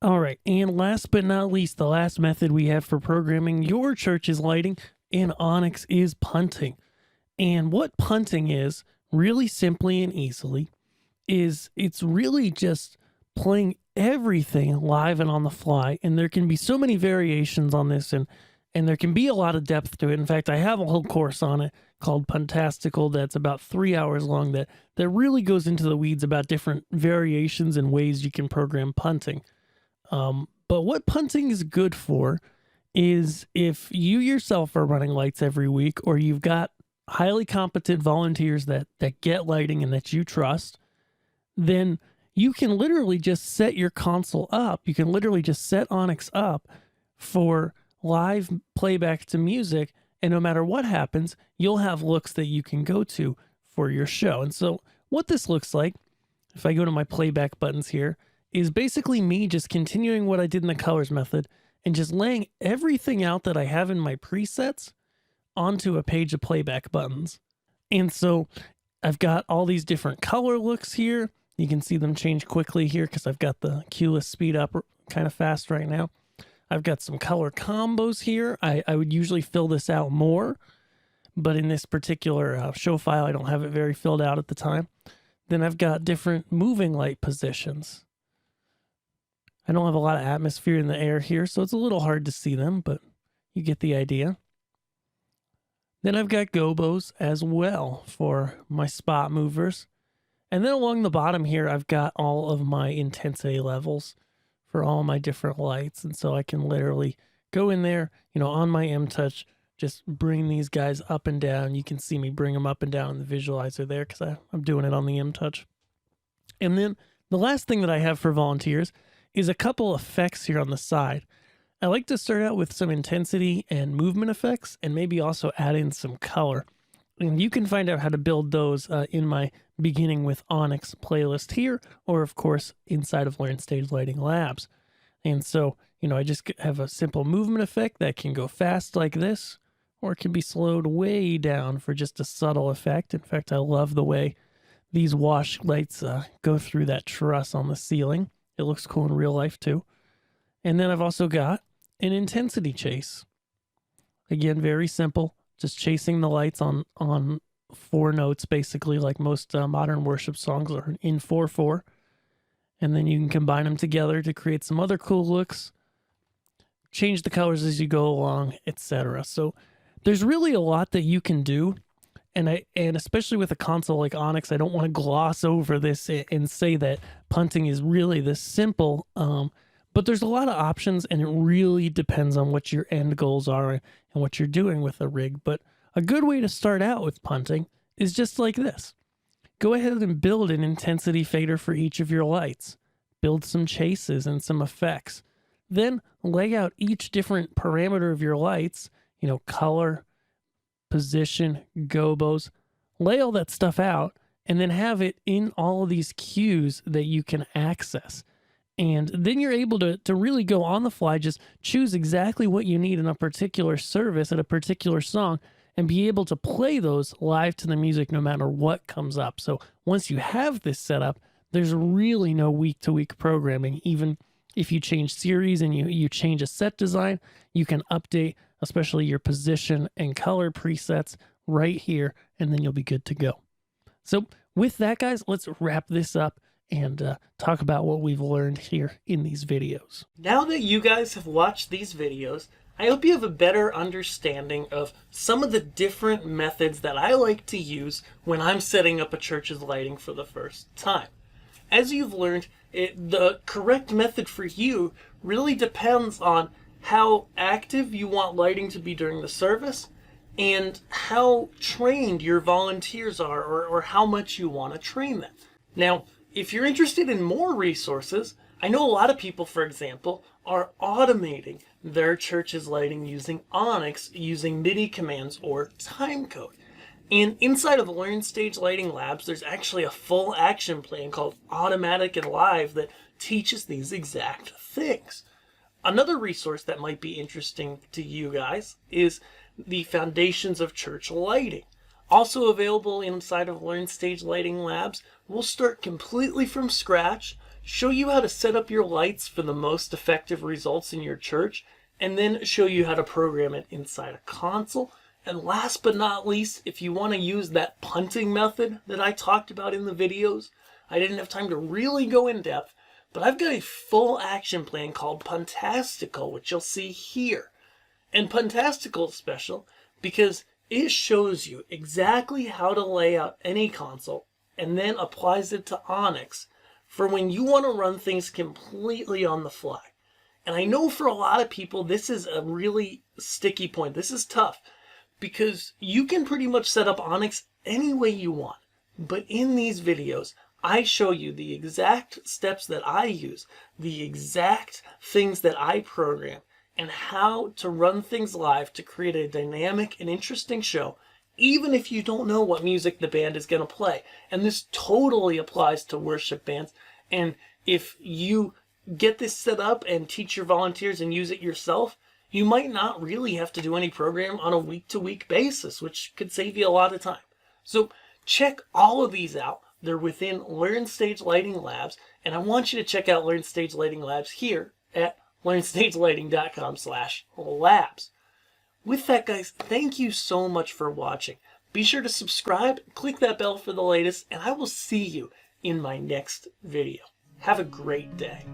All right, and last but not least, the last method we have for programming your church's lighting in ONYX is punting. And what punting is, really simply and easily, is it's really just playing everything live and on the fly. And there can be so many variations on this, and there can be a lot of depth to it. In fact, I have a whole course on it called Puntastical that's about 3 hours long that really goes into the weeds about different variations and ways you can program punting. But what punting is good for is if you yourself are running lights every week, or you've got highly competent volunteers that get lighting and that you trust, then you can literally just set your console up. You can literally just set ONYX up for live playback to music, and no matter what happens, you'll have looks that you can go to for your show. And so what this looks like, if I go to my playback buttons here, is basically me just continuing what I did in the colors method and just laying everything out that I have in my presets onto a page of playback buttons. And so I've got all these different color looks here. You can see them change quickly here because I've got the cue list speed up kind of fast right now. I've got some color combos here. I would usually fill this out more, but in this particular show file, I don't have it very filled out at the time. Then I've got different moving light positions. I don't have a lot of atmosphere in the air here, so it's a little hard to see them, but you get the idea. Then I've got gobos as well for my spot movers. And then along the bottom here, I've got all of my intensity levels for all my different lights. And so I can literally go in there, on my M-Touch, just bring these guys up and down. You can see me bring them up and down in the visualizer there because I'm doing it on the M-Touch. And then the last thing that I have for volunteers is a couple effects here on the side. I like to start out with some intensity and movement effects and maybe also add in some color. And you can find out how to build those in my Beginning with ONYX playlist here, or of course inside of Learn Stage Lighting Labs. And so, I just have a simple movement effect that can go fast like this, or it can be slowed way down for just a subtle effect. In fact, I love the way these wash lights go through that truss on the ceiling. It looks cool in real life too. And then I've also got an intensity chase. Again, very simple, just chasing the lights on 4 notes, basically, like most modern worship songs are in 4/4. And then you can combine them together to create some other cool looks, change the colors as you go along, etc. So there's really a lot that you can do. And especially with a console like ONYX, I don't want to gloss over this and say that punting is really this simple. But there's a lot of options, and it really depends on what your end goals are and what you're doing with a rig. But a good way to start out with punting is just like this. Go ahead and build an intensity fader for each of your lights. Build some chases and some effects. Then lay out each different parameter of your lights, color, position, gobos. Lay all that stuff out and then have it in all of these cues that you can access. And then you're able to really go on the fly, just choose exactly what you need in a particular service at a particular song and be able to play those live to the music no matter what comes up. So once you have this set up, there's really no week-to-week programming. Even if you change series and you change a set design, you can update especially your position and color presets right here, and then you'll be good to go. So with that, guys, let's wrap this up and talk about what we've learned here in these videos. Now that you guys have watched these videos, I hope you have a better understanding of some of the different methods that I like to use when I'm setting up a church's lighting for the first time. As you've learned, the correct method for you really depends on how active you want lighting to be during the service and how trained your volunteers are, or how much you want to train them. Now, if you're interested in more resources, I know a lot of people, for example, are automating their church's lighting using ONYX, using MIDI commands or timecode. And inside of Learn Stage Lighting Labs, there's actually a full action plan called Automatic and Live that teaches these exact things. Another resource that might be interesting to you guys is the Foundations of Church Lighting. Also available inside of Learn Stage Lighting Labs, we'll start completely from scratch, show you how to set up your lights for the most effective results in your church, and then show you how to program it inside a console. And last but not least, if you want to use that punting method that I talked about in the videos, I didn't have time to really go in depth, but I've got a full action plan called Puntastical, which you'll see here. And Puntastical is special because it shows you exactly how to lay out any console and then applies it to ONYX for when you want to run things completely on the fly. And I know for a lot of people, this is a really sticky point. This is tough because you can pretty much set up ONYX any way you want. But in these videos, I show you the exact steps that I use, the exact things that I program, and how to run things live to create a dynamic and interesting show, even if you don't know what music the band is going to play. And this totally applies to worship bands. And if you get this set up and teach your volunteers and use it yourself, you might not really have to do any program on a week-to-week basis, which could save you a lot of time. So check all of these out. They're within Learn Stage Lighting Labs, and I want you to check out Learn Stage Lighting Labs here at learnstagelighting.com/labs. With that, guys, thank you so much for watching. Be sure to subscribe, click that bell for the latest, and I will see you in my next video. Have a great day.